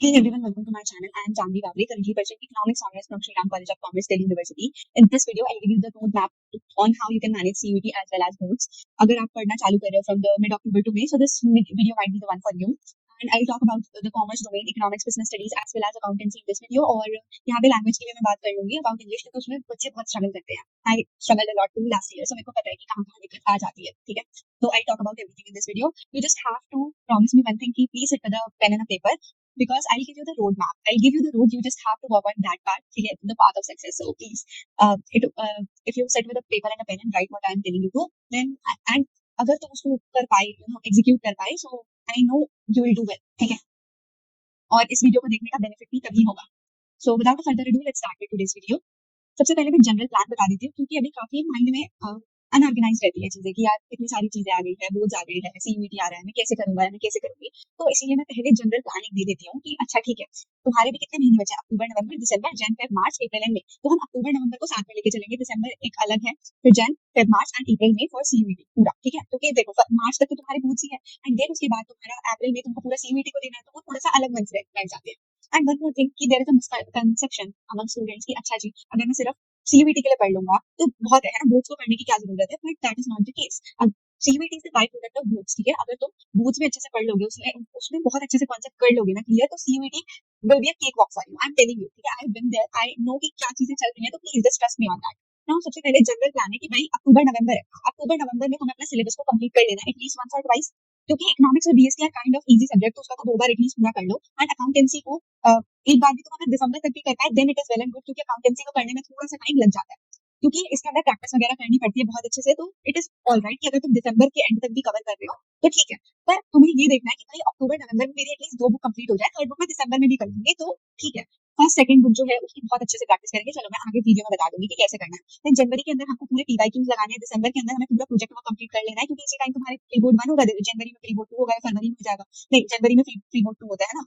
Hey everyone, welcome to my channel. I am Janvi Babri, currently pursuing Economics Honors from Sri Ram College of Commerce, Delhi University. In this video, I'll give you the roadmap on how you can manage CUET as well as notes. अगर आप पढ़ना चालू कर रहे हो from the mid October to May, so this video might be the one for you. And I'll talk about the commerce domain, economics, business studies as well as accountancy in this video. और यहाँ पे language के लिए मैं बात कर लूंगी about English क्योंकि उसमें बच्चे बहुत struggle करते हैं. I struggled a lot too last year, so मेरे को पता है कि कहाँ कहाँ दिक्कत आ जाती है, ठीक है? So I'll talk about everything in this video. You just have to promise me one thing, कि please sit with a pen and a paper. Because I'll give you the roadmap. I'll give you the road. You just have to walk on that path to get the path of success. So please, if you sit with a paper and a pen and write what I'm telling you to, then and अगर तुम उसको कर पाए, execute कर पाए, so I know you will do well. ठीक है? और इस वीडियो को देखने का बेनिफिट भी तभी होगा. So without further ado, let's start with today's video. सबसे पहले मैं जनरल प्लान बता देती हूँ क्योंकि अभी काफी माइंड में अनऑर्गेनाइज रहती है चीजें कि यार इतनी सारी चीजें आ गई है, बोर्ड्स आ गई है, सीयूईटी आ रहा है, मैं कैसे करूंगा, मैं कैसे करूंगी. तो इसीलिए मैं पहले जनरल प्लान एक दे देती हूँ कि अच्छा ठीक है, तुम्हारे भी कितने महीने बचे, अक्टूबर, नवंबर, दिसंबर, जन, फेब, मार्च, अप्रैल एंड मई. तो हम अक्टूबर नवंबर को साथ में लेके चलेंगे, दिसंबर एक अलग है, फिर जन, फेब, मार्च एंड अप्रैल में फॉर सीयूईटी पूरा. ठीक है, क्योंकि देखो मार्च तक तो तुम्हारे बोर्ड्स ही है एंड देन उसके बाद तुम्हारा अप्रैल में तुमको पूरा सीयूईटी को देना है, तो वो थोड़ा सा अलग मंथ बैठ जाते हैं. एंड वन मोर थिंग कि there is a misconception among students कि अच्छा जी अगर मैं सिर्फ सीयूईटी के लिए पढ़ लूंगा तो बहुत है ना, बोर्ड्स को पढ़ने की क्या जरूरत है, but that is not the case. अब CUET is the by product of boards. ठीक है, अगर तुम बोर्ड्स में अच्छे से पढ़ लोगे, उसमें उसमें बहुत अच्छे से कॉन्सेप्ट कर लोगे ना क्लियर, तो CUET will be a cake walk for you. I am telling you. ठीक है, I have been there, I know कि क्या चीजें चल रही हैं, तो please just trust me on that. Now सबसे पहले जनरल प्लान है कि भाई अक्टूबर नवंबर है, अक्टूबर नवंबर में तुम्हें अपना सिलेबस को कंप्लीट कर लेना है एटलीस्ट वंस और ट्वाइस, क्योंकि इकोनॉमिक्स और BST are kind of easy subject, तो उसका तो 2 बार एटलीस्ट पूरा कर लो. एंड अकाउंटेंसी को एक बार भी तुम अगर दिसंबर तक भी कर पाए then it is well and good, क्योंकि अकाउंटेंसी को करने में थोड़ा सा टाइम लग जाता है क्योंकि इसके अंदर प्रैक्टिस वगैरह करनी पड़ती है बहुत अच्छे से. तो इट इज ऑल राइट कि अगर तुम दिसंबर के एंड तक भी कवर कर रहे हो तो ठीक है, पर तुम्हें ये देखना है कि भाई अक्टूबर नवंबर में मेरी एटलीस्ट 2 बुक कंप्लीट हो जाए, थर्ड बुक में दिसंबर में भी कर लूंगी तो ठीक है. फर्स्ट सेकंड बुक जो है उसकी बहुत अच्छे से प्रैक्टिस करेंगे, चलो मैं आगे वीडियो में बता दूंगी कि कैसे करना है. देन जनवरी के अंदर हमको पूरे पीवाईक्यूज लगाने हैं, दिसंबर के अंदर हमें पूरा प्रोजेक्ट को कंप्लीट कर लेना है क्योंकि इसी टाइम तुम्हारे प्री बोर्ड 1 होगा, जनवरी में प्री बोर्ड 2 होगा, फरवरी में हो जाएगा, नहीं जनवरी में प्री बोर्ड 2 होता है ना.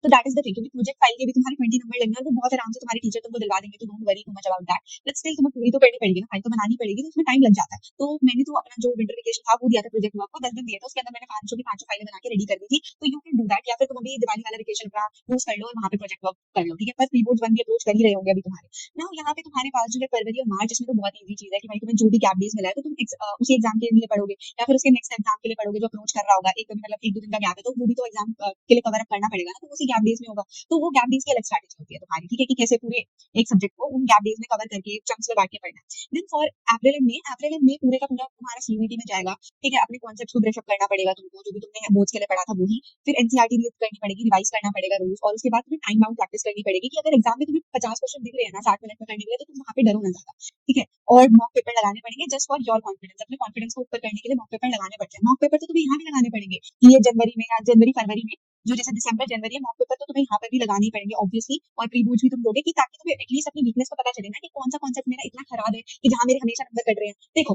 तो दैट इज द थिंग, क्योंकि प्रोजेक्ट फाइल के भी तुम्हारे 20 नंबर लगने हैं, वो बहुत आराम से तुम्हारे टीचर तुमको दिलवा देंगे, तो don't worry too much about that. But still तुम्हें पूरी तो करनी पड़ेगी ना, फाइल तो बनानी पड़ेगी, तो उसमें टाइम लग जाता है. तो मैंने तो अपना जो विंटर वेकेशन था वो दिया था प्रोजेक्ट वर्क को, 10 दिन दिया था, उसके अंदर मैंने 500 की 500 फाइलें बना के रेडी कर दी थी. तो यू कैन डू दैट, या फिर तुम अभी दिवाली वाला वेकेशन अपना यूज कर लो और वहाँ पे प्रोजेक्ट वर्क कर लो. ठीक है, पर प्री बोर्ड 1 भी अप्रोच कर ही रहे होंगे अभी तुम्हारे ना. यहाँ पे तुम्हारे पास जो है फरवरी और मार्च, इसमें तो बहुत ईजी चीज है कि भाई तुम्हें जो भी गैप डेज मिला है तो तुम उसी एग्जाम के लिए पढ़ोगे या फिर उसके नेक्स्ट एग्जाम के लिए पढ़ोगे जो अप्रोच कर रहा होगा. एक मतलब 1-2 दिन का गैप है तो वो भी तो एग्जाम के लिए कवर अप करना पड़ेगा ना, तो उसी गैप डेज में होगा. तो वो गैप डेज की अलग स्ट्रैटेजी होती है तुम्हारी, ठीक है, कि कैसे पूरे एक सब्जेक्ट को उन गैप डेज में कवर करके चंक्स में बांट के पढ़ना है. देन फॉर अप्रैल एंड मई पूरे का पूरा तुम्हारा सीयूईटी में जाएगा. ठीक है, अपने कॉन्सेप्ट्स को ब्रश अप करना पड़ेगा तुमको, जो भी तुमने बोर्ड्स के लिए पढ़ा था वही. फिर एनसीईआरटी रीड करनी पड़ेगी, रिवाइज करना पड़ेगा रोज, और उसके बाद तुम्हें टाइम बाउंड प्रैक्टिस करनी पड़ेगी कि अगर एग्जाम में तुम्हें 50 क्वेश्चन दिख रहे हैं ना 60 मिनट में करने के लिए, तो तुम वहाँ पे डरो ना ज्यादा. ठीक है, और मॉक पेपर लगाने पड़ेंगे जस्ट फॉर योर कॉन्फिडेंस. अपने कॉन्फिडेंस को ऊपर करने के लिए मॉक पेपर लगाने पड़ते हैं. मॉक पेपर तो तुम्हें यहाँ भी लगाने पड़ेंगे कि ये जनवरी में या जनवरी फरवरी में, जो जैसे दिसंबर जनवरी है, मॉक पेपर तो तुम्हें यहाँ पर भी लगाने ही पड़ेंगे ऑब्वियसली, और प्री बोर्ड्स भी तुम दोगे कि ताकि तुम्हें एटलीस्ट अपनी वीकनेस को पता चले ना कि कौन सा कॉन्सेप्ट मेरा इतना खराब है कि जहाँ मेरे हमेशा नंबर कट रहे हैं. देखो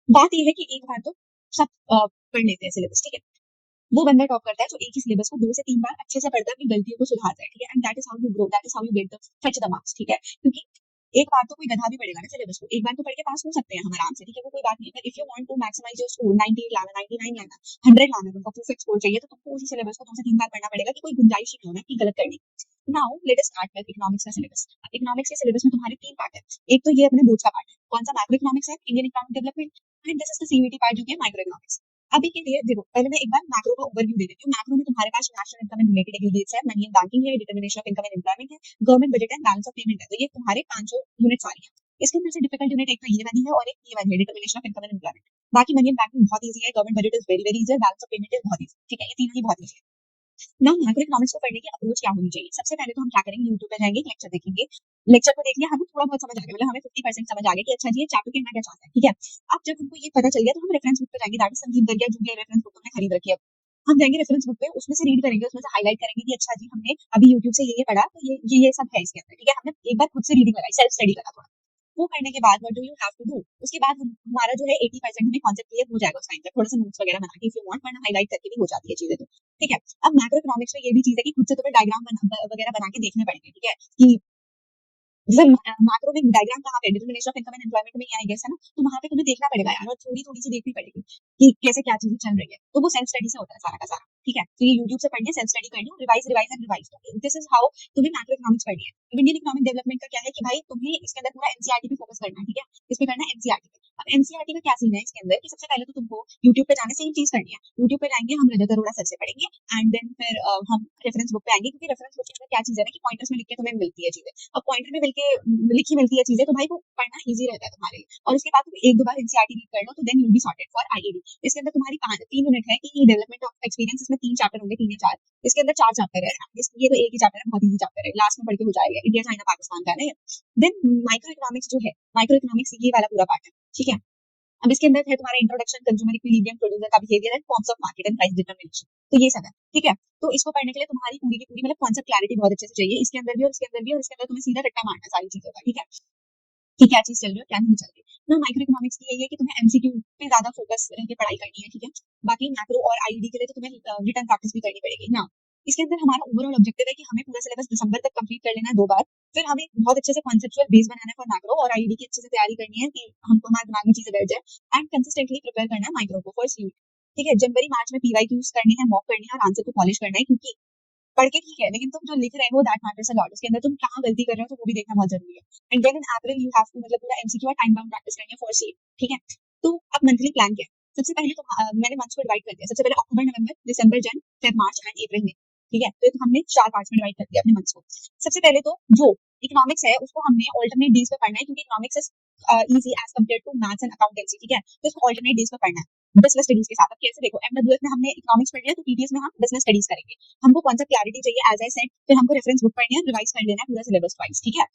बात यह है कि एक बार तो सब पढ़ लेते हैं सिलेबस, ठीक है, वो बंदा टॉप करता है जो एक ही सिलेबस को 2 से 3 बार अच्छे से पढ़ता है, अपनी गलतियों को सुधारता है. ठीक है, and that is how you grow, that is how you get the fetch the marks. ठीक है, क्योंकि एक बार तो कोई गधा भी पढ़ेगा ना सिलेबस को, एक बार तो पढ़ के पास हो सकते हैं हम आराम से. ठीक है, वो कोई बात नहीं है, पर if you want to maximise your score 98 लाना, 99 लाना, 100 लाना, तुमको परफेक्ट स्कोर चाहिए, तो तुमको उसी सिलेबस को 2 से 3 बार पढ़ना पड़ेगा कि कोई गुंजाइश ही नहीं होना कि गलत करने. Now let us start with economics का सिलेबस. इकोनॉमिक्स के सिलेबस में तुम्हारे 3 पार्ट है. एक तो ये अपने बोर्ड्स का पार्ट है, कौन सा, मैक्रो इकोनॉमिक्स है, Indian economic development, and this is the CVT part जो कि माइक्रो इकोनॉमिक्स. अभी के लिए देखो, पहले मैं एक बार मैक्रो का ओवरव्यू दे देती हूँ. मैक्रो में तुम्हारे पास national income and related aggregates है, मनी एंड बैंकिंग है, determination of income and employment है, government budget and balance of payment है. तो ये तुम्हारे 500 यूनिट्स आ रही है. इसके अंदर से डिफिकल्ट यूनिट एक तो ये वाली है और एक ये वाली है, determination of income and employment. बाकी मनी एंड बैंकिंग बहुत इजी है, government budget is very very easy, balance of payment is बहुत इजी. ठीक है, ये तीनों ही बहुत इजी है. ना मैक्रो इकोनॉमिक्स को पढ़ने की अप्रोच क्या होनी चाहिए. सबसे पहले तो हम क्या करेंगे, यूट्यूब पे जाएंगे, लेक्चर देखेंगे. लेक्चर को देख लिया, हमें थोड़ा बहुत समझ आ गया, मतलब हमें 50% समझ आ गया कि अच्छा जी ये चैप्टर कहना क्या चाहता है. ठीक है, अब जब हमको ये पता चल गया तो हम रेफरेंस बुक पे जाएंगे, दैट इज संजीव गर्ग जो भी रेफरेंस बुक हमने खरीद रखी है. हम जाएंगे रेफरेंस बुक पे, उसमें से रीड करेंगे, उसमें से हाईलाइट करेंगे कि अच्छा जी हमने अभी यूट्यूब से ये पढ़ा, तो ये सब है इसके अंदर. ठीक है, हमने एक बार खुद से रीडिंग लगाई, सेल्फ स्टडी करा थोड़ा. वो करने के बाद what do you have to do, उसके बाद हमारा जो है 80% हमें कॉन्सेप्ट क्लियर हो जाएगा उस टाइम तक. थोड़ा सा नोट्स वगैरह बना के इफ यू वांट, वरना हाईलाइट करके भी हो जाती है चीजें. तो ठीक है, अब मैक्रो इकोनॉमिक्स में ये भी चीज है कि खुद से तुम्हें डायग्राम वगैरह बना के देखने पड़ेंगे. ठीक है, कि जैसे मैक्रो में डायग्राम कहाँ पे, determination of income and employment में आई गेस है ना, तो वहाँ पे तुम्हें देखना पड़ेगा यार, और थोड़ी थोड़ी सी देखनी पड़ेगी कि कैसे क्या चीजें चल रही है. तो वो सेल्फ स्टडी से होता है सारा का सारा. ठीक है, तो ये यूट्यूब से पढ़नी है, सेल्फ स्टडी करनी है, revise revise and revise. This is how तुम्हें मैक्रो इकोनॉमिक्स पढ़नी है। अब इंडियन इकोनॉमिक डेवलपमेंट का क्या है कि भाई तुम्हें इसके अंदर पूरा एनसीईआरटी पे फोकस करना है, ठीक है, इसमें करना है एनसीईआरटी पे। अब एनसीईआरटी का क्या सीन है इसके अंदर कि सबसे पहले तो तुमको यूट्यूब पे जाने सेम चीज करनी है, यूट्यूब पे जाएंगे हम रजत अरोड़ा सर से पढ़ेंगे, एंड देन फिर हम रेफरेंस बुक पे आएंगे, क्योंकि रेफरेंस बुक के अंदर क्या चीज है ना कि पॉइंटर्स में लिख के तुम्हें मिलती है चीजें। अब पॉइंटर में मिलके लिखी मिलती है चीजें, तो भाई वो पढ़ना ईजी रहता है तुम्हारे लिए। और उसके बाद तुम एक दो बार एनसीईआरटी रीड कर लो, तो then you be sorted for IID. इसके अंदर तुम्हारी 3 यूनिट है कि डेवलपमेंट ऑफ एक्सपीरियंस, इसमें 3 चैप्टर होंगे, 3 या 4। इसके अंदर 4 चैप्टर है, ये तो एक ही चैप्टर है, बहुत इजी चैप्टर है, लास्ट में पढ़ के हो जाएगा, इंडिया चाइना पाकिस्तान का है। देन माइक्रो इकोनॉमिक्स जो है, माइक्रो इकोनॉमिक्स ये वाला पूरा पार्ट है, ठीक है। अब इसके अंदर है तुम्हारा इंट्रोडक्शन, कंज्यूमर इक्विलिब्रियम, प्रोड्यूसर का behaviour and forms of market and price determination, तो ये सब है, ठीक है। तो इसको पढ़ने के लिए तुम्हारी पूरी की पूरी मतलब कॉन्सेप्ट क्लैरिटी बहुत अच्छे से चाहिए, इसके अंदर भी और इसके अंदर भी, और इसके अंदर तुम्हें सीधा रट्टा मारना सारी चीजों का, ठीक है, कि क्या चीज चल रही है क्या नहीं चल रही। ना माइक्रो इकोनॉमिक्स की यही है कि तुम्हें एमसीक्यू पे ज्यादा फोकस रह के पढ़ाई करनी है, ठीक है। बाकी मैक्रो और आईडी के लिए तो तुम्हें रिटर्न प्रैक्टिस भी करनी पड़ेगी ना। इसके अंदर हमारा ओवरऑल ऑब्जेक्टिव है कि हमें पूरा सिलेबस दिसंबर तक कंप्लीट कर लेना है 2 बार, फिर हमें बहुत अच्छे से कॉन्सेप्चुअल बेस बनाना है फॉर मैक्रो, और आईडी की अच्छे से तैयारी करनी है कि हमको हमारे दिमाग में चीजें बैठ जाए, एंड कंसिस्टेंटली प्रिपेयर करना है माइक्रो को फॉर सीयूटी, ठीक है। जनवरी मार्च में पीवाईक्यूज करने हैं, मॉक करनी है, और आंसर को पॉलिश करना है, क्योंकि पढ़ के ठीक है, लेकिन तुम जो लिख रहे हो दैट मैटर्स अ लॉट, उसके अंदर तुम कहाँ गलती कर रहे हो तो वो भी देखना बहुत जरूरी है। And then in April you have to मतलब पूरा एमसीक्यू और टाइम बाउंड प्रैक्टिस करनी है फॉर सी, ठीक है। तो अब मंथली प्लान क्या है, सबसे पहले तो मैंने मंथ्स को डिवाइड कर दिया, सबसे पहले अक्टूबर, नवंबर, दिसंबर, जन, फेब, मार्च एंड अप्रैल में, ठीक है। तो हमने 4 पार्ट्स में डिवाइड कर दिया अपने मंथ्स को। सबसे पहले तो जो इकोनॉमिक्स है उसको हमने ऑल्टरनेट डेज पे पढ़ना है, क्योंकि economics is easy as compare to maths and accountancy, ठीक है। तो इसको ऑल्टरनेट डेज पे पढ़ना है बिजनेस स्टडीज के साथ। अब कैसे, देखो एमडब्ल्यूएस में हमने इकोनॉमिक्स पढ़ लिया, तो टीटीएस में हम बिजनेस स्टडीज करेंगे। हमको कौन सा क्लैरिटी चाहिए, एज आई सेड, फिर हमको रेफरेंस बुक पढ़नी है, रिवाइज कर लेना है पूरा सिलेबस वाइज, ठीक है।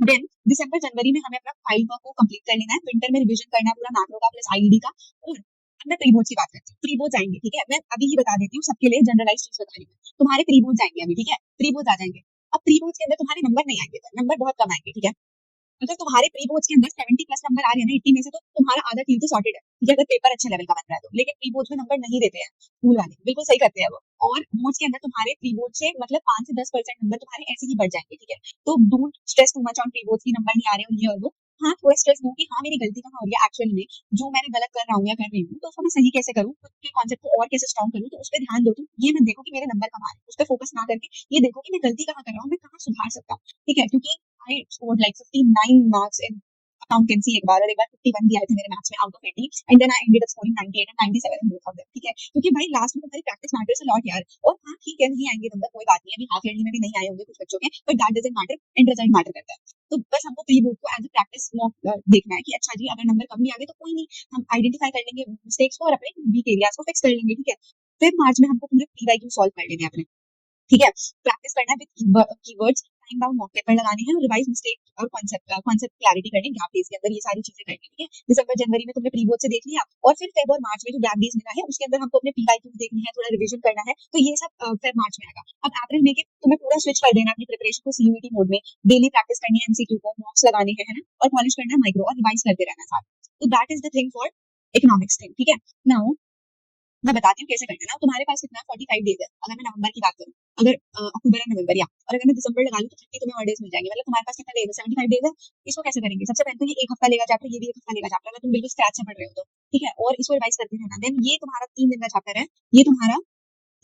देन दिसंबर जनवरी में हमें अपना फाइल वर्क को कंप्लीट कर लेना है, विंटर में रिवीजन करना है पूरा मैक्रो का प्लस आईडी का। और अब मैं प्री बोर्ड की बात करती हूँ, प्री बोर्ड आएंगे, ठीक है, मैं अभी ही बता देती हूँ सबके लिए जनरलाइज चीज बता रही हूँ। तुम्हारे प्री बोर्ड आएंगे अभी, ठीक है, प्री बोर्ड आ जाएंगे। अब प्री बोर्ड के अंदर तुम्हारे नंबर नहीं आएंगे, नंबर बहुत कम आएंगे, ठीक है। अगर तुम्हारे प्री बोर्ड्स के अंदर 70 प्लस नंबर आ रहे हैं ना 80 में से, तो तुम्हारा आधा फील्ड तो सॉर्टेड है, ठीक है, अगर पेपर अच्छे लेवल का बन रहा है तो। लेकिन प्री बोर्ड्स में नंबर नहीं देते हैं स्कूल वाले, बिल्कुल सही करते हैं वो। और बोर्ड्स के अंदर तुम्हारे प्री बोर्ड से मतलब 5 से 10% नंबर तुम्हारे ऐसे ही बढ़ जाएंगे, ठीक है। तो don't stress too much on pre boards की नंबर नहीं आ रहे हैं ये और वो। हाँ, थोड़ा स्ट्रेस दो कि हाँ मेरी गलती कहाँ हो रही है एक्चुअली में, जो मैंने गलत कर रहा हूँ या कर रही हूँ, तो उसको मैं सही कैसे करूँ, खुद के कॉन्सेप्ट को और कैसे स्ट्रॉन्ग करूँ, तो उस पर ध्यान दो तुम। ये मत देखो कि मेरे नंबर कम आ रहे हैं, उस पर फोकस ना करके ये देखो कि मैं गलती कहाँ कर रहा हूँ, मैं कहाँ सुधार सकता हूँ, ठीक है। क्योंकि I scored like 59 marks in accountancy एक बार, और एक बार 51 भी आए थे मेरे मैथ्स में out of 80, and then I ended up scoring 98 and 97 in both of them, ठीक है। क्योंकि भाई लास्ट में तुम्हारी प्रैक्टिस मैटर्स अ लॉट यार। और हाँ ठीक है, नहीं आएंगे नंबर, कोई बात नहीं, अभी हाफ ईयरली में भी नहीं आए होंगे कुछ बच्चों के, but that doesn't matter, and result matter करता है। तो बस हमको प्री बोर्ड को एज अ प्रैक्टिस मॉक देखना है कि अच्छा जी अगर नंबर कम भी आ गए तो कोई नहीं, हम आइडेंटिफाई कर लेंगे मिस्टेक्स को और अपने वीक एरियाज को फिक्स कर लेंगे, ठीक है। फिर मार्च में हमको पूरे पीवाईक्यू सॉल्व कर लेने हैं अपने, ठीक है। प्रैक्टिस करना है with keywords, time bound mock paper लगाने हैं, और रिवाइज मिस्टेक और कॉन्सेप्ट क्लैरिटी करनी गैप डेज के अंदर, ये सारी चीजें करनी है, ठीक है। दिसंबर जनवरी में तुमने प्री बोर्ड से देख लिया, और फिर फेब और मार्च में जो गैप डेज मिला है उसके अंदर हमको अपने पीवाईक्यू देखनी है, थोड़ा रिवीजन करना है, तो ये सब फेब मार्च में आएगा। अब अप्रैल में के तुम्हें पूरा स्विच कर देना अपनी प्रिपरेशन को सीयूईटी मोड में, डेली प्रैक्टिस करनी है, एमसीक्यू को मॉक्स लगाने हैं, है ना, और पॉलिश करना है माइक्रो, और रिवाइज करते रहना है साथ। तो that is the thing for economics thing, ठीक है। नाउ मैं बताती हूँ कैसे करना है ना। तुम्हारे पास कितना 45 डेज है, अगर मैं नवंबर की बात करूँ, अगर अक्टूबर या नवंबर, या और अगर मैं दिसंबर लगा लूँ तो 30 तुम्हें और डेज मिल जाएंगे, मतलब तुम्हारे पास कितना डेज है, 75 डेज है। इसको कैसे करेंगे, सबसे पहले तो ये एक हफ्ता लेगा चैप्टर, ये भी एक हफ्ता लेगा चैप्टर, अगर तुम बिल्कुल स्क्रैच से पढ़ रहे हो तो, ठीक है। और इसको रिवाइज करते रहना। देन ये तुम्हारा 3 दिन का चैप्टर है, ये तुम्हारा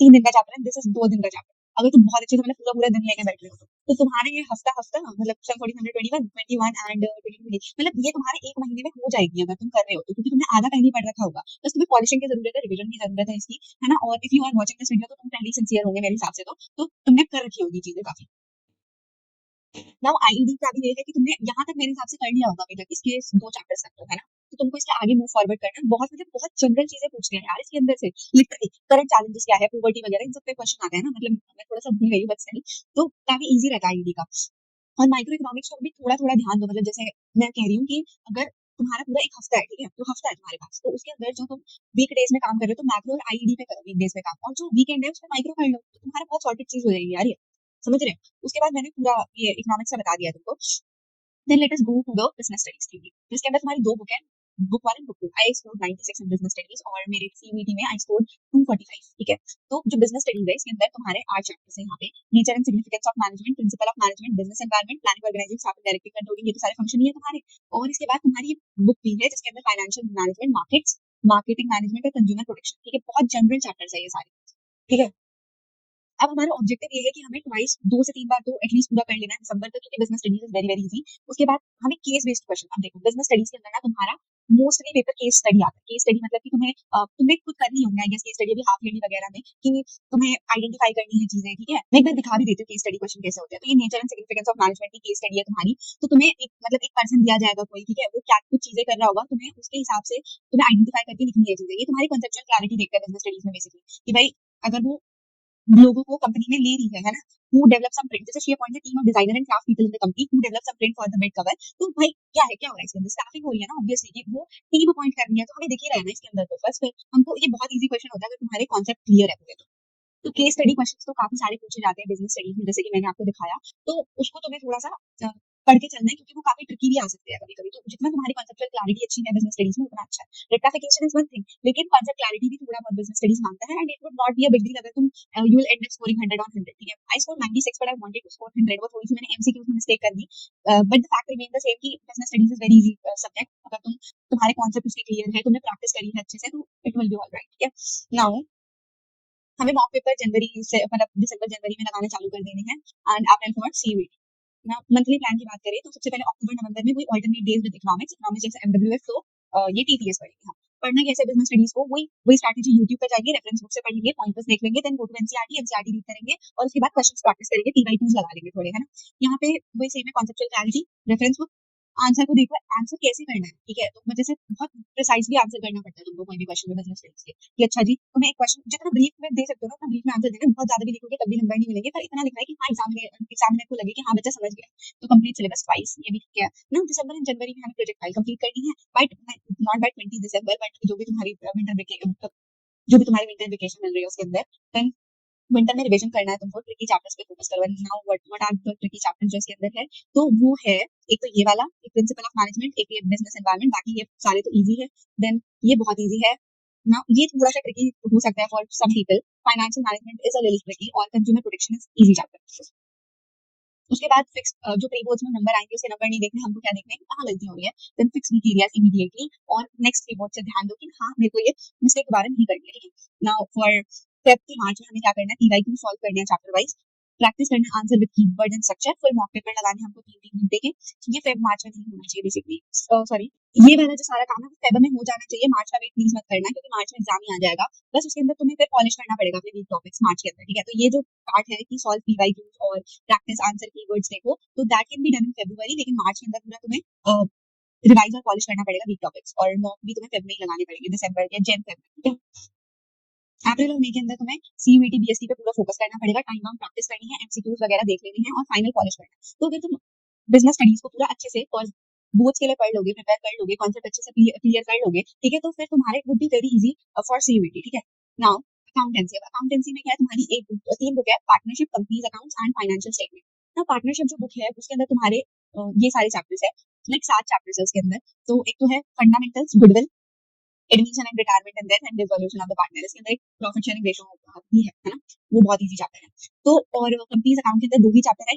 3 दिन का चैप्टर है, दिस इज 2 दिन का चैप्टर। अगर तुम बहुत अच्छे से मतलब पूरा पूरा दिन लेके बैठ रहे हो तो तुम्हारे ये हफ्ता हफ्ता मतलब 121 एंड 22 मतलब ये तुम्हारे 1 महीने में हो जाएगी अगर तुम कर रहे हो तो, क्योंकि तुमने आधा पहले ही पढ़ रखा होगा। बस तुम्हें पॉलिशिंग की जरूरत है, रिविजन की जरूरत है इसकी, है ना। और if you are watching this video तो तुम पहले ही सिंसियर होंगे मेरे हिसाब से, तो तुमने कर रखी होगी चीजें काफी। नाउ आईडी का भी ये है कि तुमने यहाँ तक मेरे हिसाब से कर लिया होगा अभी तक, इसके 2 चैप्टर्स तक तो, है ना। तो तुमको इसके आगे मूव फॉरवर्ड करना है। बहुत मतलब बहुत जनरल चीजें पूछते हैं यार इसके अंदर से, लिटरली करंट चैलेंजेस क्या है, पुबर्टी वगैरह, इन सब पे क्वेश्चन आते हैं ना। मतलब मैं थोड़ा सा भूल गई हूँ बट स्टिल, तो काफी इजी रहता है आईडी का। और माइक्रो इकोनॉमिक्स को भी थोड़ा थोड़ा ध्यान दो, मतलब जैसे मैं कह रही हूँ कि अगर तुम्हारा पूरा एक हफ्ता है, ठीक है, तो हफ्ता है तुम्हारे पास, तो उसके अंदर जो तुम वीक डेज में काम कर रहे हो तो मैक्रो और आईडी पे करो वीक डेज में काम, और जो वीकेंड है उसमें माइक्रो कर लो, तो तुम्हारा बहुत सॉर्टेड चीज हो जाएगी यार ये, समझ रहे हो। उसके बाद मैंने पूरा ये इकोनॉमिक्स का बता दिया तुमको। Then let us go to the business studies theory, जिसके अंदर तुम्हारी 2 बुक है, book 1 and book 2। I scored 96 in business studies, और मेरे सीवीटी में आई स्कोर्ड 245, ठीक है। तो जो बिजनेस स्टडीज है इसके अंदर तुम्हारे 8 चैप्टर्स हैं यहाँ पे। Nature and significance of management, principle of management, business environment, planning, organising, staff and directive controlling, ये तो सारे फंक्शन ही है तुम्हारे। और इसके बाद तुम्हारी बुक भी है जिसके अंदर financial management, markets, marketing management और कंज्यूमर प्रोटेक्शन, ठीक है। बहुत जनरल चैप्टर्स है ये सारे। ठीक है। अब हमारा ऑब्जेक्टिव ये है कि हमें ट्वाइस 2 से 3 बार तो एटलीस्ट पूरा कर लेना है दिसंबर तक, क्योंकि business studies is very very easy. उसके बाद हमें केस बेस्ड क्वेश्चन, अब देखो बिजनेस स्टडीज के अंदर ना तुम्हारा मोस्टली पेपर केस स्टडी आता है। केस स्टडी मतलब कि तुम्हें खुद करनी होगी आई गेस केस स्टडी अभी हाफ ईयरली वगैरह में, कि तुम्हें आइडेंटिफाई करनी है चीजें, ठीक है। मैं एक बार दिखा भी देती हूँ केस स्टडी क्वेश्चन कैसे होते हैं। तो ये nature and significance of management की केस स्टडी है तुम्हारी। तो तुम्हें एक पर्सन दिया जाएगा कोई, ठीक है, वो क्या कुछ चीजें कर रहा होगा, तुम्हें उसके हिसाब से तुम्हें आइडेंटिफाई करके लिखनी है चीजें। ये तुम्हारी कॉन्सेप्चुअल क्लैरिटी देखता है बिजनेस स्टडीज में बेसिकली, कि भाई अगर वो लोगों को कंपनी में ले रही है ना, हु डेवलप सम प्रिंट, जैसे she appointed team of designer and craft people in the company who develop some print for the bed cover. तो भाई क्या है, क्या हो रहा है इसके अंदर, स्टाफिंग हो रही है ना ऑब्वियसली, कि वो टीम अपॉइंट कर रही है, तो हमें दिख ही रहा है ना इसके अंदर। तो बस फिर हमको ये बहुत इजी क्वेश्चन होता है अगर तुम्हारे कॉन्सेप्ट क्लियर है पूरे। तो केस स्टडी क्वेश्चंस तो काफी सारे पूछे जाते हैं बिजनेस स्टडीज में, जैसे कि मैंने आपको दिखाया। तो उसको तुम्हें थोड़ा सा पढ़ के चलना है, क्योंकि वो काफी ट्रिकी भी आ सकते हैं कभी कभी। तो जितना तुम्हारी कॉन्सेप्चुअल क्लैरिटी अच्छी है बिजनेस स्टडीज में उतना अच्छा है। रेक्टिफिकेशन इज वन थिंग, लेकिन कॉन्सेप्ट क्लैरिटी भी थोड़ा बहुत बिजनेस स्टडीज मांगता है, and it would not be a big deal अगर तुम you will end up scoring 100 on 100, ठीक है। I score 96 but I wanted to score 100, वो थोड़ी सी मैंने एमसीक्यूज में मिस्टेक कर दी, but the fact remain the same कि business studies is very easy subject. अगर तुम्हारे कॉन्सेप्ट उसके क्लियर है, तुमने प्रैक्टिस करी है अच्छे से, तो it will be all right, ठीक है। नाउ हमें मॉक पेपर जनवरी से मतलब दिसंबर जनवरी में लगाने चालू कर देने हैं, एंड अप्रैल फॉर सीयूईटी ना। मंथली प्लान की बात करें तो सबसे पहले अक्टूबर नवंबर में कोई alternate days with economics economics जैसे एमडब्ल्यूएफ, तो ये टीटीएस पढ़ेंगे हम। पढ़ना कैसे बिजनेस स्टडीज को, वही वही स्ट्रैटेजी यूट्यूब पर जाएंगे, रेफरेंस बुक से पढ़ लेंगे, पॉइंटर्स देख लेंगे, then go to NCERT read करेंगे, और उसके बाद क्वेश्चंस प्रैक्टिस करेंगे, टी2 लगा लेंगे थोड़े, है ना। यहाँ पे वही सेम है conceptual clarity, reference book, answer को देखो आंसर कैसे करना है, ठीक है। तो मुझे से बहुत प्रिसाइजली आंसर करना पड़ता है तुमको कोई भी क्वेश्चन में बिजनेस स्टडीज के, कि अच्छा जी तुम्हें एक क्वेश्चन जितना ब्रीफ में दे सकते हो ना उतना ब्रीफ में आंसर देना। बहुत ज्यादा भी लिखोगे तब भी नंबर नहीं मिलेंगे, पर इतना लिखना है कि हाँ एग्जामिनर को लगे कि हाँ बच्चा समझ गया। तो कंप्लीट सिलेबस ट्वाइस, ये भी ठीक है ना। दिसंबर एंड जनवरी में हमें प्रोजेक्ट फाइल कंप्लीट करनी है, but not by 20 December, but जो भी तुम्हारी विंटर वेकेशन, जो भी तुम्हारी विंटर वेकेशन मिल रही है उसके अंदर, देन विंटर में रिवीजन करना है तुमको, ट्रिकी चैप्टर्स पे फोकस करो। Now what are the tricky chapters जो इसके अंदर है, तो वो है एक तो ये वाला, एक प्रिंसिपल ऑफ मैनेजमेंट, एक ये बिजनेस एनवायरनमेंट, बाकी ये सारे तो इजी है। देन ये बहुत इजी है ना, ये थोड़ा सा ट्रिकी हो सकता है for some people. Financial management is a little tricky, और consumer protection is easy chapter. उसके बाद फिक्स जो प्री बोर्ड्स में नंबर आएंगे उसके नंबर नहीं देखने, हमको क्या देखना है कि कहाँ गलती हो रही है। Then fix weak areas immediately, और नेक्स्ट प्री बोर्ड से ध्यान दो कि हाँ मेरे को ये मिस्टेक दोबारा नहीं करनी है, ठीक है। नाउ फॉर फेब की मार्च में हमें क्या करना है, पीवाईक्यू सॉल्व करने हैं चैप्टर वाइज, प्रैक्टिस करना है answer with keyword and structure, फिर मॉक पेपर लगाने हैं हमको 3-3 घंटे के। ये फेब मार्च में नहीं होना चाहिए बेसिकली, सॉरी ये वाला जो सारा काम है वो फेब में हो जाना चाहिए, मार्च का वेट प्लीज मत करना, क्योंकि मार्च में एग्जाम ही आ जाएगा। बस उसके अंदर तुम्हें फिर पॉलिश करना पड़ेगा अपने वीक टॉपिक्स मार्च के अंदर, ठीक है। तो ये जो पार्ट है कि सॉल्व पीवाईक्यूज और प्रैक्टिस आंसर कीवर्ड्स देखो, तो that can be done in February, लेकिन मार्च के अंदर पूरा तुम्हें रिवाइज और पॉलिश करना पड़ेगा वीक टॉपिक्स, और मॉक भी तुम्हें फेब में ही लगाने पड़ेंगे, दिसंबर या जैन फेब में, ठीक है। अप्रैल और मई के अंदर तुम्हें सीयूईटी बीएसटी पे पूरा फोकस करना पड़ेगा, टाइम बाउंड प्रैक्टिस करनी है, एमसीक्यूज वगैरह देख लेनी है, और फाइनल पॉलिश करना है। तो अगर तुम बिजनेस स्टडीज को पूरा अच्छे से और बोर्ड्स के लिए पढ़ लोगे, प्रिपेयर कर लोगे, कॉन्सेप्ट अच्छे से क्लियर कर लोगे, ठीक है, तो फिर तुम्हारे would be very easy for CUET, ठीक है। नाउ अकाउंटेंसी, अब अकाउंटेंसी में क्या है, तुम्हारी एक 3 बुक है, partnership, companies accounts and financial statement. ना पार्टनरशिप जो बुक है उसके अंदर तुम्हारे ये सारे चैप्टर्स है, लाइक 7 चैप्टर्स है उसके अंदर। तो एक तो है fundamentals, goodwill, admission and retirement and death and dissolution of the partner, इसके अंदर एक प्रॉफिट शेयरिंग रेशो भी है ना, वो बहुत इजी चैप्टर है। तो और कंपनीज अकाउंट के अंदर 2 ही चैप्टर है,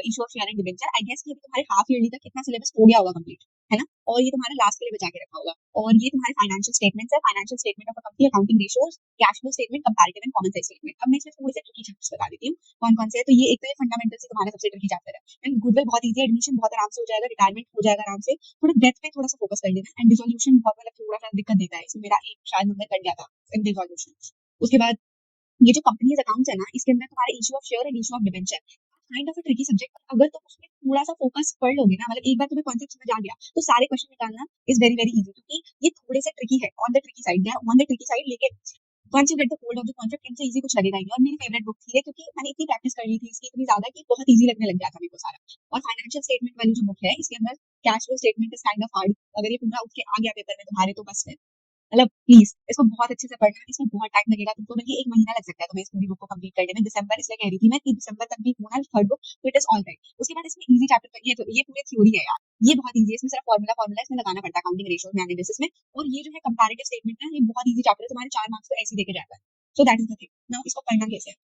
issue of share and debenture. I guess कि अभी तुम्हारे हाफ ईयरली तक कितना सिलेबस हो गया होगा कंप्लीट, है ना, और ये तुम्हारा लास्ट के लिए बचा के रखा होगा। और ये तुम्हारे फाइनेंशियल स्टेटमेंट्स है, financial statement of a company, accounting ratios, cash flow statement, comparative and common size statement. अब मैं इसमें थोड़े से ट्रिकी चैप्टर्स बता देती हूँ कौन कौन से है। तो ये एक तो ये फंडामेंटल से तुम्हारा सबसे ट्रिकी चैप्टर है, एंड गुडविल बहुत इजी है, एडमिशन बहुत आराम से हो जाएगा, रिटायरमेंट हो जाएगा आराम से, थोड़ा डेथ पे थोड़ा सा फोकस कर लेना, एंड डिसोल्यूशन बहुत मतलब थोड़ा सा दिक्कत देता है, इसमें मेरा एक शायद नंबर कट गया था इन डिसोल्यूशन। उसके बाद ये जो कंपनीज अकाउंट्स है ना, इसके अंदर तुम्हारे issue of share and issue of debenture kind of a tricky subject. अगर तुम उसमें थोड़ा सा फोकस कर लोगे ना, मतलब एक बार तुम्हें कॉन्सेप्ट समझ आ गया, तो सारे क्वेश्चन निकालना इज वेरी वेरी इजी, क्योंकि ये थोड़े से ट्रिकी है, on the tricky side, they are on the tricky side, लेकिन once you get the hold of the concept इनसे इजी कुछ लगेगा ही नहीं। और मेरी फेवरेट बुक थी ये, क्योंकि मैंने इतनी प्रैक्टिस कर ली थी इसकी, इतनी ज्यादा कि बहुत इजी लगने लग गया था मेरे को सारा। और फाइनेंशियल स्टेटमेंट वाली जो बुक है इसके अंदर cash flow statement is kind of hard, अगर ये पूरा उठ के आ गया पेपर में तुम्हारे तो बस है, मतलब प्लीज इसको बहुत अच्छे से पढ़ना, इसमें बहुत टाइम लगेगा तुमको, बल्कि 1 महीना लग सकता है तुम्हें इस पूरी बुक को कंप्लीट करने में। दिसंबर इसलिए कह रही थी मैं कि दिसंबर तक भी होना थर्ड बुक, तो इट इज ऑल राइट। उसके बाद इसमें इजी चैप्टर, ये पूरी थ्योरी है यार, ये बहुत इजी है, इसमें सिर्फ फॉर्मूला इसमें लगाना पड़ता है अकाउंटिंग रेशियोज में, एनालिसिस में। और ये जो है कंपैरेटिव स्टेटमेंट है, ये बहुत इजी चैप्टर है, तुम्हारे 4 मार्क्स तो ऐसे ही देके जाता है। So that is the thing. Now इसको पढ़ना कैसे है,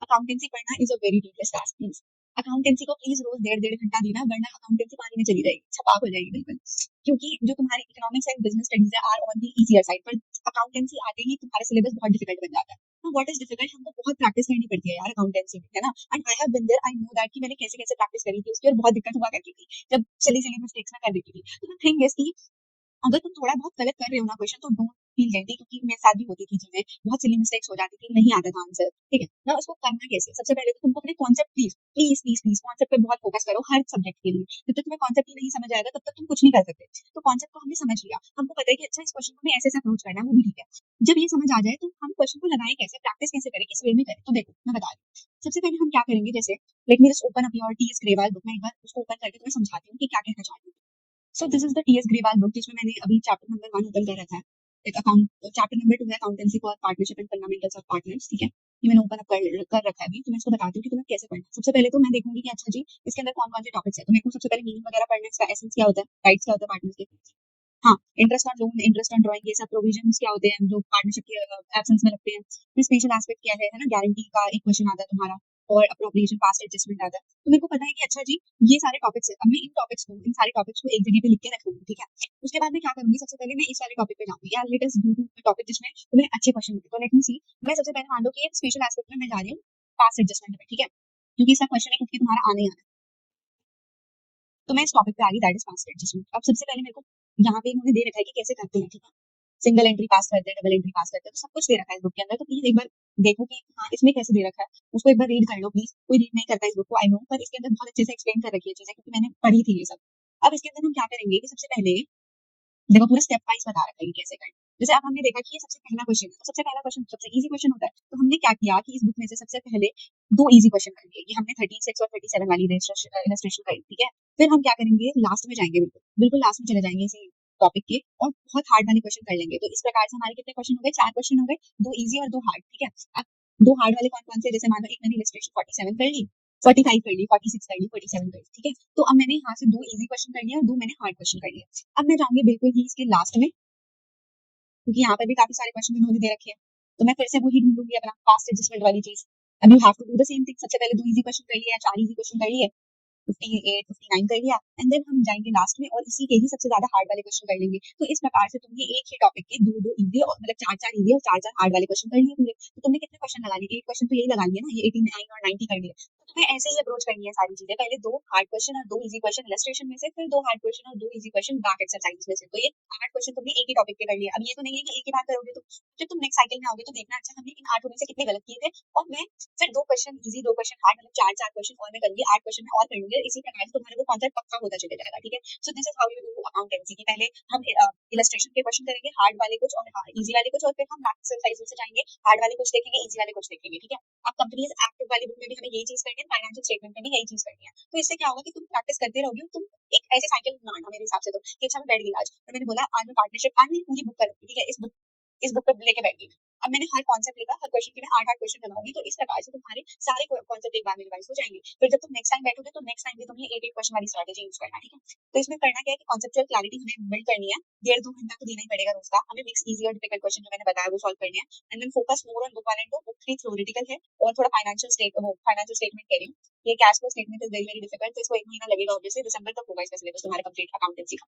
अकाउंटेंसी पढ़ना is a very tedious task please. Accountancy को प्लीज रोज 1.5 घंटा देना, वरना अकाउंटेंसी पानी में चली जाएगी, छपाक हो जाएगी बिल्कुल। क्योंकि जो तुम्हारी इकोनॉमिक्स एंड बिजनेस स्टडीज है are on the easier side, पर अकाउंटेंसी आते ही तुम्हारा सिलेबस बहुत डिफिकल्ट बन जाता है। तो व्हाट इज डिफिकल्ट, हमको बहुत प्रैक्टिस करनी पड़ती है यार अकाउंटेंसी में, है ना। And I have been there, I know that कि मैंने कैसे कैसे प्रैक्टिस करी थी उसकी, और बहुत दिक्कत हुआ करती थी जब सिली सिली मिस्टेक्स में कर देती थी। तो द थिंग इज कि अगर तुम थोड़ा बहुत गलत कर रहे हो ना क्वेश्चन, तो डोंट फील गिल्टी, क्योंकि मेरे साथ भी होती थी चीजें, बहुत सिली मिस्टेक्स हो जाती थी, नहीं आता था आंसर, ठीक है ना। उसको करना कैसे, सबसे पहले तो तुमको अपने concept, please please please please concept पे बहुत फोकस करो हर सब्जेक्ट के लिए। जब तक तुम्हें कॉन्सेप्ट ही नहीं समझ आएगा तब तक तुम कुछ नहीं कर सकते। तो कॉन्सेप्ट को हमने समझ लिया, हमको पता है कि अच्छा इस क्वेश्चन को हमें ऐसे ऐसे अप्रोच करना है, वो भी ठीक है। जब ये समझ आ जाए तो हम क्वेश्चन को लगाएं कैसे, प्रैक्टिस कैसे करें, किस वे में करें। तो देखो मैं बता रही हूँ, सबसे पहले हम क्या करेंगे, जैसे let me just open up your TS Grewal book, मैं एक बार उसको ओपन करके तुम्हें समझाती हूँ कि क्या कहना चाहती हूँ। So this is the TS Grewal book, जिसमें मैंने अभी चैप्टर नंबर 1 ओपन कर रखा है। एक अकाउंट चैप्टर नंबर 2 है, accountancy for partnership and fundamentals of partners, ठीक है। ये मैंने ओपन अप कर रखा है अभी, तो मैं इसको बताती हूँ कि तुम्हें कैसे पढ़ना है। सबसे पहले तो मैं देखूंगी कि अच्छा जी इसके अंदर कौन कौन से टॉपिक्स है, तो मेरे को सबसे पहले मीनिंग वगैरह पढ़ना है, इसका एसेंस क्या होता है, राइट्स क्या होता है पार्टनर्स के, हाँ, interest on loan, interest on drawing, ये सब प्रोविजंस क्या होते हैं जो पार्टनरशिप के एब्सेंस में लगते हैं। फिर स्पेशल एस्पेक्ट क्या है ना, गारंटी का एक क्वेश्चन आता है तुम्हारा, और अप्रोप्रिएशन पास्ट एडजस्टमेंट आता है। तो मेरे को पता है कि अच्छा जी ये सारे टॉपिक्स है, अब मैं इन सारे टॉपिक्स को एक जगह पे लिख के रखूंगी, ठीक है। उसके बाद मैं क्या करूंगी, सबसे पहले मैं इस वाले टॉपिक पे जाऊंगी, यार लेट अस डू टॉपिक जिसमें तुम्हें अच्छे क्वेश्चन मिले। तो लेट मी सी, मैं सबसे पहले मान लो कि स्पेशल एस्पेक्ट में मैं जा रही हूँ पास्ट एडजस्टमेंट में, ठीक है, क्योंकि इसका क्वेश्चन है, क्योंकि तुम्हारा आने आना है। तो मैं इस टॉपिक पे आ गई, दैट इज पास्ट एडजस्टमेंट। अब सबसे पहले मेरे को यहाँ पे इन्होंने दे रखा है कि कैसे करते हैं, ठीक है। सिंगल एंट्री पास करते हैं, डबल एंट्री पास करते हैं, तो सब कुछ दे रखा है इस बुक के अंदर। तो प्लीज एक बार देखो कि हाँ इसमें कैसे दे रखा है, उसको एक बार रीड कर लो प्लीज। कोई रीड नहीं करता इस बुक को, आई नो, पर इसके अंदर बहुत अच्छे से एक्सप्लेन कर रखी है चीजें, क्योंकि मैंने पढ़ी थी ये सब। अब इसके अंदर हम क्या करेंगे कि सबसे पहले देखो पूरा स्टेप वाइज बता रखा है कि कैसे करना। जैसे अब हमने देखा कि ये सबसे पहला क्वेश्चन है, तो सबसे पहला क्वेश्चन सबसे इजी क्वेश्चन होता है। तो हमने क्या किया कि इस बुक में से सबसे पहले दो इजी क्वेश्चन कर लिए, ये हमने 36 और 37 वाली इलस्ट्रेशन करी, ठीक है। फिर हम क्या करेंगे, लास्ट में जाएंगे, बिल्कुल बिल्कुल लास्ट में चले जाएंगे इसी टॉपिक के, और बहुत हार्ड वाले क्वेश्चन कर लेंगे। तो इस प्रकार से हमारे कितने क्वेश्चन हो गए, 4 क्वेश्चन हो गए, 2 इजी और 2 हार्ड, ठीक है। अब 2 हार्ड वाले कौन कौन से, जैसे मान लो एक मैंने इलस्ट्रेशन 47 कर ली, 45 कर ली, 46 कर ली, 47 कर ली, ठीक है। तो अब मैंने यहाँ से 2 इजी क्वेश्चन कर लिए और 2 मैंने हार्ड क्वेश्चन कर लिए। अब मैं जाऊंगी बिल्कुल ही इसके लास्ट में, क्योंकि यहाँ पर भी काफी सारे क्वेश्चन इन्होंने दे रखे हैं। तो मैं फिर से वही ढूंढूंगी अपना फास्ट एडजस्टमेंट वाली चीज। अब you have to do the same thing, सबसे पहले 2 इजी क्वेश्चन कर लिए या 4 इजी क्वेश्चन कर लिए, 58 59 कर लिया, एंड देन हम जाएंगे लास्ट में और इसी के ही सबसे ज्यादा हार्ड वाले क्वेश्चन कर लेंगे। तो इस प्रकार से तुमने एक ही टॉपिक के दो दो इजी और मतलब 4 4 इजी और 4 4 हार्ड वाले क्वेश्चन कर लिए पूरे। तो तुमने कितने क्वेश्चन लगा लिए, एक क्वेश्चन तो यही लगा लिए ना, ये 89 और 90 कर लिए। तो तुम्हें ऐसे ही अप्रोच करनी है सारी चीजें, पहले 2 हार्ड क्वेश्चन और 2 इजी क्वेश्चन इलस्ट्रेशन में से, फिर 2 हार्ड क्वेश्चन और 2 इजी क्वेश्चन बैक एक्सरसाइज में से। तो ये 8 क्वेश्चन तुमने एक ही टॉपिक पे कर लिए। अब ये तो नहीं है कि एक ही बार करोगे, तो जब तुम नेक्स्ट साइकिल में आओगे तो देखना अच्छा हमने इन 8 में से कितने गलत किए थे, और मैं फिर 2 क्वेश्चन इजी 2 क्वेश्चन हार्ड, मतलब 4 4 क्वेश्चन और मैं करूंगी, 8 क्वेश्चन में और कर लूंगी। इसी प्रकार से तुम्हारे को कॉन्सेप्ट पक्का होता चले जाएगा, ठीक है। सो this is how you do accountancy की, पहले हम इलस्ट्रेशन के क्वेश्चन करेंगे, हार्ड वाले कुछ और इजी वाले कुछ, और फिर हम मैथ एक्सरसाइज से जाएंगे, हार्ड वाले कुछ देखेंगे, इजी वाले कुछ देखेंगे, ठीक है। अब कंपनीज एक्टिव वाली बुक में भी हमें यही चीज करनी है, फाइनेंशियल स्टेटमेंट में भी यही चीज करनी है। तो इससे क्या होगा कि तुम प्रैक्टिस करते रहोगे, तुम एक ऐसे साइकिल बनाना मेरे हिसाब से, तो कि अच्छा मैं बैठ गई आज, और मैंने बोला आज मैं पार्टनरशिप, आज मैं पूरी बुक करूंगी, ठीक है, इस बुक पे लेके बैठ गई। अब मैंने हर कॉन्सेप्ट लिखा, हर क्वेश्चन के मैं 8 8 क्वेश्चन बनाऊंगी, तो इस प्रकार से तुम्हारे सारे कॉन्सेप्ट एक बार में रिवाइज हो जाएंगे। फिर जब तुम नेक्स्ट टाइम बैठोगे तो नेक्स्ट टाइम भी तुम्हें 8 8 क्वेश्चन वाली स्ट्रेटेजी यूज करना है, ठीक है। तो इसमें करना क्या है कि कॉन्सेप्चुअल क्लैरिटी हमें बिल्ड करनी है, 1.5 2 घंटा तो देना ही पड़ेगा रोज का, हमें मिक्स इजी और डिफिकल्ट क्वेश्चन जो मैंने बताया वो सॉल्व करने हैं। And then focus more on book 1 and 2, book 3 theoretical है, और थोड़ा फाइनेंशियल स्टेटमेंट कह रही हूँ। ये cash flow statement is very very difficult, तो इसको 1 महीना लगेगा, ऑब्वियसली दिसंबर तक होगा इसका सिलेबस तुम्हारा कंप्लीट अकाउंटेंसी का।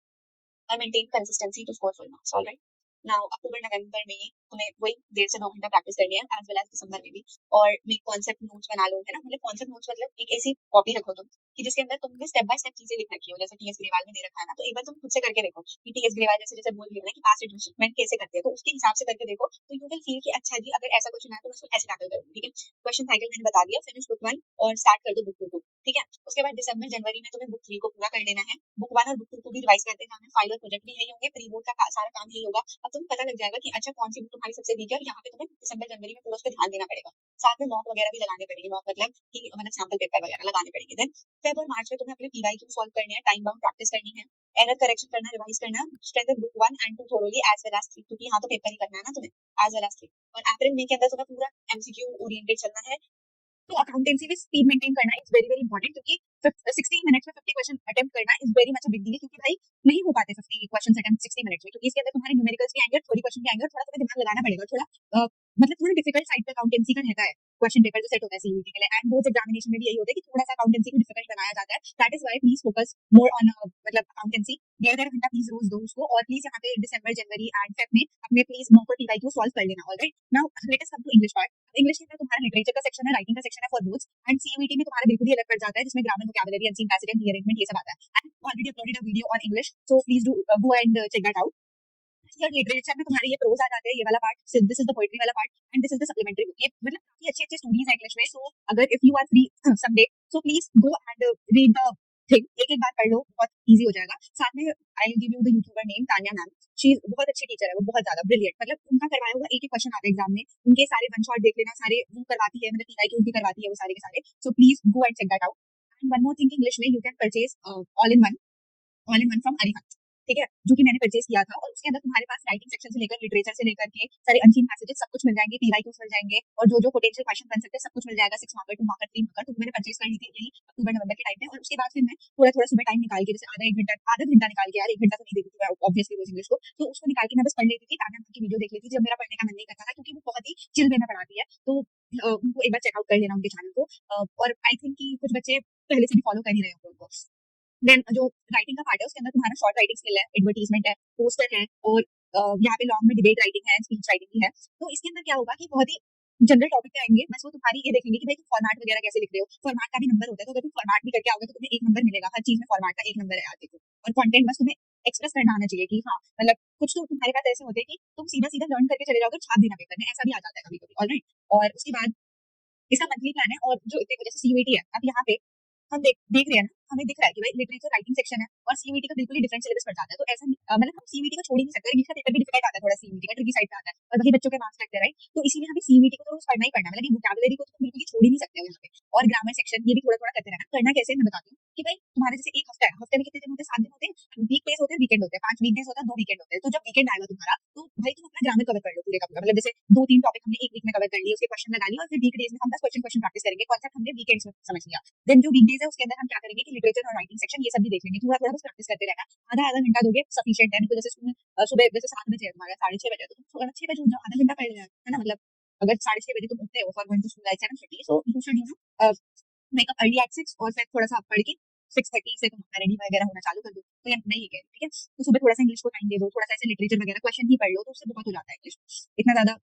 I maintain consistency to score full marks. All right. Now अक्टूबर नवंबर में तुम्हें वही 1.5 से 2 घंटा प्रैक्टिस करनी है, एज वेल एज दिसंबर में भी। और मैं कॉन्सेप्ट नोट्स बना लो, है ना, मतलब कॉन्सेप्ट नोट्स मतलब एक ऐसी कॉपी रखो तुम कि जिसके अंदर तुमने स्टेप बाय स्टेप चीजें लिख रखी हो, जैसे टीएस ग्रेवाल में दे रखा है ना, तो एक बार तुम खुद से करके देखो कि टीएस ग्रेवाल जैसे जैसे बोल रही है ना कि पास्ट एडजस्टमेंट कैसे करते हैं, तो उसके हिसाब से करके देखो, तो यू विल फील कि अच्छा जी अगर ऐसा क्वेश्चन आया तो मैं उसको ऐसे टैकल करूँ, ठीक है। क्वेश्चन साइकिल मैंने बता दिया, फिनिश बुक 1 और स्टार्ट कर दो बुक 2 को, ठीक है। उसके बाद दिसंबर जनवरी में तुम्हें बुक 3 को पूरा कर लेना है, बुक 1 और बुक 2 को भी रिवाइज करते जाना है, फाइल और प्रोजेक्ट भी यही होंगे, प्री बोर्ड का सारा काम यही होगा। अब तुम्हें पता लग जाएगा कि अच्छा कौन सी बुक तुम्हारी सबसे वीक है, और यहाँ पे तुम्हें दिसंबर जनवरी में पूरा उस पर ध्यान देना पड़ेगा। साथ में मॉक वगैरह भी लगाने पड़ेंगे, मॉक मतलब कि मतलब सैम्पल पेपर वगैरह लगाने पड़ेंगे। देन फेब और मार्च में तुम्हें अपने पीवाईक्यू सॉल्व करने हैं, टाइम बाउंड प्रैक्टिस करनी है, एरर करेक्शन करना, रिवाइज करना, strengthen book 1 and 2 thoroughly as well as 3, क्योंकि यहाँ तो पेपर ही करना है ना तुम्हें, एज वेल एज 3। और अप्रैल मई के अंदर तुम्हें पूरा एमसीक्यू ओरिएंटेड चलना है। तो अकाउंटेंसी में स्पीड मेंटेन करना इज वेरी वेरी इंपॉर्टेंट, क्योंकि 60 मिनट्स में 50 क्वेश्चन अटेम्प्ट करना is very much a big deal, क्योंकि भाई नहीं हो पाते 50 क्वेश्चन अटेम्प्ट 60 मिनट्स में, क्योंकि इसके अंदर तुम्हारे न्यूमेरिकल्स भी आएंगे, थोड़ी क्वेश्चन भी आएंगे, और थोड़ा तुम्हें दिमाग लगाना पड़ेगा, थोड़ा मतलब थोड़ा डिफिकल्ट साइड पे अकाउंटेंसी का रहता है क्वेश्चन पेपर जो सेट होता है सीयूईटी के लिए, एंड बोर्ड एग्जामिनेशन में भी यही होता है कि थोड़ा सा अकाउंटेंसी को डिफिकल्ट बनाया जाता है. That is why please focus more on मतलब अकाउंटेंसी. 1.5 घंटा प्लीज रोज दो उसको, और प्लीज यहाँ पे दिसंबर, जनवरी एंड फेब में अपने प्लीज मॉक और पीवाईक्यू सॉल्व कर लेना. Alright, now let us come to English part. English के अंदर तुम्हारा लिटरेचर का सेक्शन है, राइटिंग का सेक्शन है फॉर बोथ्स, एंड सीयूईटी में तुम्हारा बिल्कुल ही अलग पड़ जाता है, जिसमें grammar, vocabulary, unseen passage and rearrangement ये सब आता है. I have already uploaded a video on English, so please do go and check that out. यार लिटरेचर में तुम्हारे ये प्रोज आ जाते हैं, ये वाला part, this is the poetry वाला part, and this is the supplementary book. ये मतलब काफी अच्छी अच्छी स्टोरीज है इंग्लिश में. सो अगर if you are free someday, so please go and read the thing. एक एक बार पढ़ लो, बहुत इजी हो जाएगा. साथ में I will give you the YouTuber name Tanya ma'am. She बहुत अच्छी टीचर है, वो बहुत ज्यादा ब्रिलियंट. मतलब उनका करवाया हुआ एक एक क्वेश्चन आता है एग्जाम में, उनके सारे वन शॉट देख लेना, सारे वो करवाती है, मतलब पीवाईक्यूज भी करवाती है वो सारे के सारे. So please go and check that out. And one more thing, English में you can purchase all in one from Arihant. ठीक है, जो कि मैंने परचेज किया था, और उसके अंदर तुम्हारे पास राइटिंग सेक्शन से लेकर लिटरेचर से लेकर के सारे अनसीन पैसेजेस सब कुछ मिल जाएंगे, पीवाईक्यूज मिल जाएंगे, और जो जो पोटेंशियल क्वेश्चन बन सकते हैं सब कुछ मिल जाएगा. 6 मार्कर, 2 मार्कर, 3 मार्कर. तो मैंने परचेज कर ली थी यही अक्टूबर नवंबर के टाइम में. और उसके बाद फिर मैं थोड़ा थोड़ा सुबह टाइम निकाल के, जैसे आधा घंटा निकाल के, यार 1 घंटा तो नहीं देखती थी ऑब्वियसली रोज इंग्लिश को, तो उसको निकाल के मैं बस पढ़ लेती थी. तान्या मैम की वीडियो देख लेती थी जब मेरा पढ़ने का मन नहीं करता था, क्योंकि वो बहुत ही चिल वे में पढ़ाती है. तो उनको एक बार चेकआउट कर लेना उनके चैनल को. और आई थिंक कि कुछ बच्चे पहले से भी फॉलो कर ही रहे होंगे उनको. देन जो राइटिंग का पार्ट है उसके अंदर तुम्हारा शॉर्ट राइटिंग स्किल है, एडवर्टीजमेंट है, पोस्टर है, और यहाँ पे लॉन्ग में डिबेट राइटिंग है, स्पीच राइटिंग भी है. तो इसके अंदर क्या होगा कि बहुत ही जनरल टॉपिक पे आएंगे, बस वो तुम्हारी ये देखेंगे कि भाई तुम फॉर्मेट वगैरह कैसे लिख रहे हो. फॉर्मेट का भी नंबर होता है, तो अगर तुम फॉर्मेट भी करके आओगे तो तुम्हें 1 नंबर मिलेगा. हर चीज में फॉर्मेट का 1 नंबर है, आगे को. और कंटेंट बस तुम्हें एक्सप्रेस करना आना चाहिए कि हाँ, मतलब कुछ तो तुम्हारे पास ऐसे होते हैं कि तुम सीधा सीधा लर्न करके चले जाओगे, छाप देना पेपर में, ऐसा भी आ जाता है कभी कभी. ऑलराइट, और उसके बाद इसका मंथली प्लान है. और जो देखो जैसे सीयूईटी है, अब यहाँ पे हम देख रहे हैं ना, हमें दिख रहा है कि भाई लिटरेचर राइटिंग सेक्शन है, और सीयूईटी का बिल्कुल ही डिफरेंट सिलेबस पड़ जाता है. तो ऐसा मतलब हम सीयूईटी को छोड़ ही नहीं सकते. इंग्लिश का पेपर भी डिफिकल्ट आता है थोड़ा, सीयूईटी का ट्रिकी साइड पे आता है, और वही बच्चों के मार्क्स लगते हैं, राइट. तो इसीलिए हमें सीयूईटी को तो रोज पढ़ना ही पड़ना है. मतलब वोकैबुलरी को तो तुम बिल्कुल ही छोड़ ही नहीं सकते हो यहाँ पे. और ग्रामर सेक्शन ये भी थोड़ा थोड़ा करते रहना. करना कैसे मैं बताती हूँ कि भाई तुम्हारे जैसे एक हफ्ता है, हफ्ते में कितने दिन होते हैं, 7 दिन होते हैं. वीक डेज होते हैं, वीकेंड होते हैं, 5 वीक डेज होता है, 2 वीकेंड होते हैं. तो जब वीकेंड आएगा तुम्हारा, तो भाई तुम अपना ग्रामर कवर कर लो पूरे का पूरा. मतलब जैसे 2-3 टॉपिक हमने एक वीक में कवर कर लिए, उसके क्वेश्चन लगा लिए, और फिर वीक डेज में हम बस क्वेश्चन क्वेश्चन प्रैक्टिस करेंगे. कॉन्सेप्ट हमने वीकेंड्स में समझ लिया. देन जो वीकडेज है उसके अंदर हम क्या करेंगे कि लिटरेचर और राइटिंग सेक्शन ये सब भी देख लेंगे. थोड़ा थोड़ा बस प्रैक्टिस करते रहना. आधा आधा घंटा दोगे सफिशिएंट है. तो जैसे सुबह जैसे 7 बजे है तुम्हारा, 6:30 बजे, तो तुम 6 बजे उठ जाओ, आधा घंटा पढ़ लेना, है ना. मतलब अगर 6:30 बजे तुम उठते हो for going to school at 7:30, so you should make up early at 6, और फिर थोड़ा सा पढ़ के 6:30 से तुम रेडी वगैरह होना चालू कर दो. तो ये नहीं है, ठीक है. तो सुबह थोड़ा सा इंग्लिश को टाइम दे दो, थोड़ा सा ऐसे लिटरेचर वगैरह क्वेश्चन ही पढ़ लो, तो उससे बहुत हो जाता है इंग्लिश. इतना ज्यादा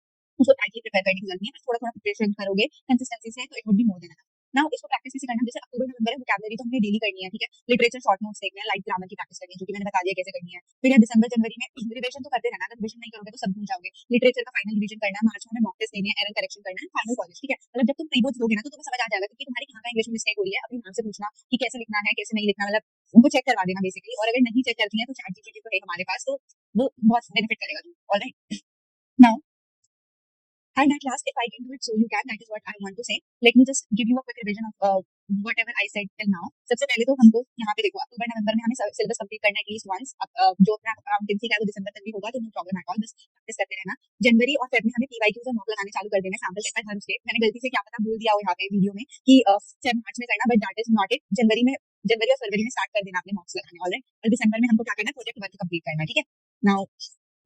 उसको टाइटली प्रिपेयर करने की जरूरत नहीं है. बस थोड़ा थोड़ा प्रिपरेशन करोगे कंसिस्टेंसी से, तो it would be more than. Now इसको प्रैक्टिस कैसे करना है, जैसे अक्टूबर नवंबर है, वोकैबुलरी तो हमने डेली करनी है, ठीक है. लिटरेचर शॉर्ट नोट्स देखना है, लाइट ग्रामर की प्रैक्टिस करनी है, जो कि मैंने बता दिया कैसे करनी है. फिर है दिसंबर जनवरी में रिविजन तो करते रहना. अगर रिविजन नहीं करोगे तो सब भूल जाओगे. लिटरेचर का फाइनल रिविजन करना है. मार्च में मॉक टेस्ट देने हैं, एरर करेक्शन करना है, फाइनल कॉलेज, ठीक है. मतलब जब तुम प्री बोर्ड्स दोगे ना, तो तुम्हें समझ आ जाएगा कि तुम्हारी कहाँ इंग्लिश में मिस्टेक हो रही है. अपनी मैम से पूछना कि कैसे लिखना है, कैसे नहीं लिखना, मतलब उनको चेक करवा देना बेसिकली. और अगर नहीं चेक करती है तो चैट जीपीटी तो है हमारे पास, तो वो बहुत बेनिफिट करेगा तुम. Alright, now and at last, if I can do it, so you can. That is what I want to say. Let me just give you a quick revision of whatever I said till now. सबसे पहले तो हमको यहाँ पे देखो, अक्टूबर नवंबर में हमें syllabus complete करना है एटलीस्ट वंस. जो अपना अकाउंटेंसी का है वो दिसंबर तक भी होगा, तो नो प्रॉब्लम एट ऑल, बस प्रैक्टिस करते रहना. जनवरी और फेब में हमें पीवाईक्यूज और मॉक लगाने चालू कर देना, सैंपल पेपर हर उसके. मैंने गलती से क्या पता बोल दिया हो यहाँ पे वीडियो में कि फेब मार्च में करना, but that is not it. जनवरी और फरवरी में स्टार्ट कर देना अपने मॉक्स लगाने. ऑलराइट, और दिसंबर में हमको क्या करना है, प्रोजेक्ट वर्क कंप्लीट करना, ठीक है. नाउ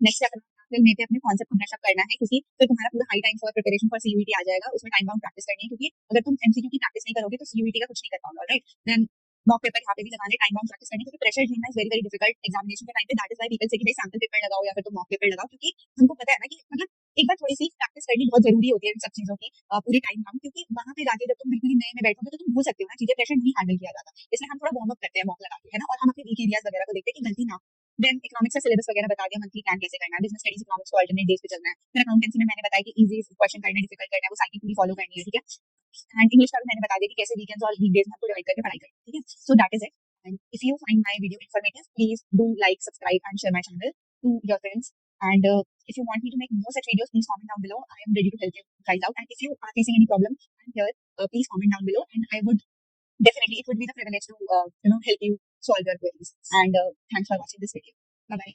नेक्स्ट अपना फिर में अपने कॉन्सेप्ट को ब्रश अप करना है, क्योंकि फिर तुम्हारा पूरा high time for preparation for CUET आ जाएगा. उसमें टाइम बाउंड प्रैक्टिस करनी है, क्योंकि अगर तुम एमसीक्यू की प्रैक्टिस नहीं करोगे तो सीयूईटी का कुछ नहीं कर पाओगे. राइट, देन मॉक पेपर यहाँ पे भी लगाने, टाइम बाउंड प्रैक्टिस करनी, क्योंकि प्रेशर झेलना is very very difficult examination के टाइम पे. दैट इज व्हाई पीपल से कि भाई सैंपल पेपर लगाओ या फिर तुम मॉक पेपर लगाओ, क्योंकि हमको पता है ना कि मतलब एक बार थोड़ी सी प्रैक्टिस करनी बहुत जरूरी होती है इन सब चीजों की, पूरी टाइम बाउंड. क्योंकि वहां पे जाके जब तुम बिल्कुल ही नए में बैठोगे तो तुम भूल सकते हो ना चीजें, प्रेशर नहीं हैंडल किया जाता. इसलिए हम थोड़ा वार्म अप करते हैं मॉक लगा के, है ना. और हम अपने वीक एरियाज वगैरह को देखते हैं कि गलती ना. देन इकोनॉमिक्स का सिलेबस वगैरह बता दिया, मंथली प्लान कैसे करना है. बिजनेस स्टडीज इकोनॉमिक्स को अल्टरनेट डेज पे चलना है. फिर अकाउंटेंसी में मैंने बताया कि इजी क्वेश्चन करना है, डिफिकल्ट करना है, वो साइकिल पूरी फॉलो करनी है, ठीक है. एंड इंग्लिश का भी मैंने बता दिया कि कैसे वीकेंड्स और वीकडेज में आपको डिवाइड करके पढ़ाई करनी है, ठीक है. So that is it. And if you find my video informative, please do like, subscribe and share my channel to your friends. And if you want me to make more such videos, please comment down below. I am ready to help you guys out. And if you are facing any problem, I'm here. Please comment down below, and I would definitely, it would be the privilege to help you solve your queries. And thanks for watching this video. Bye bye.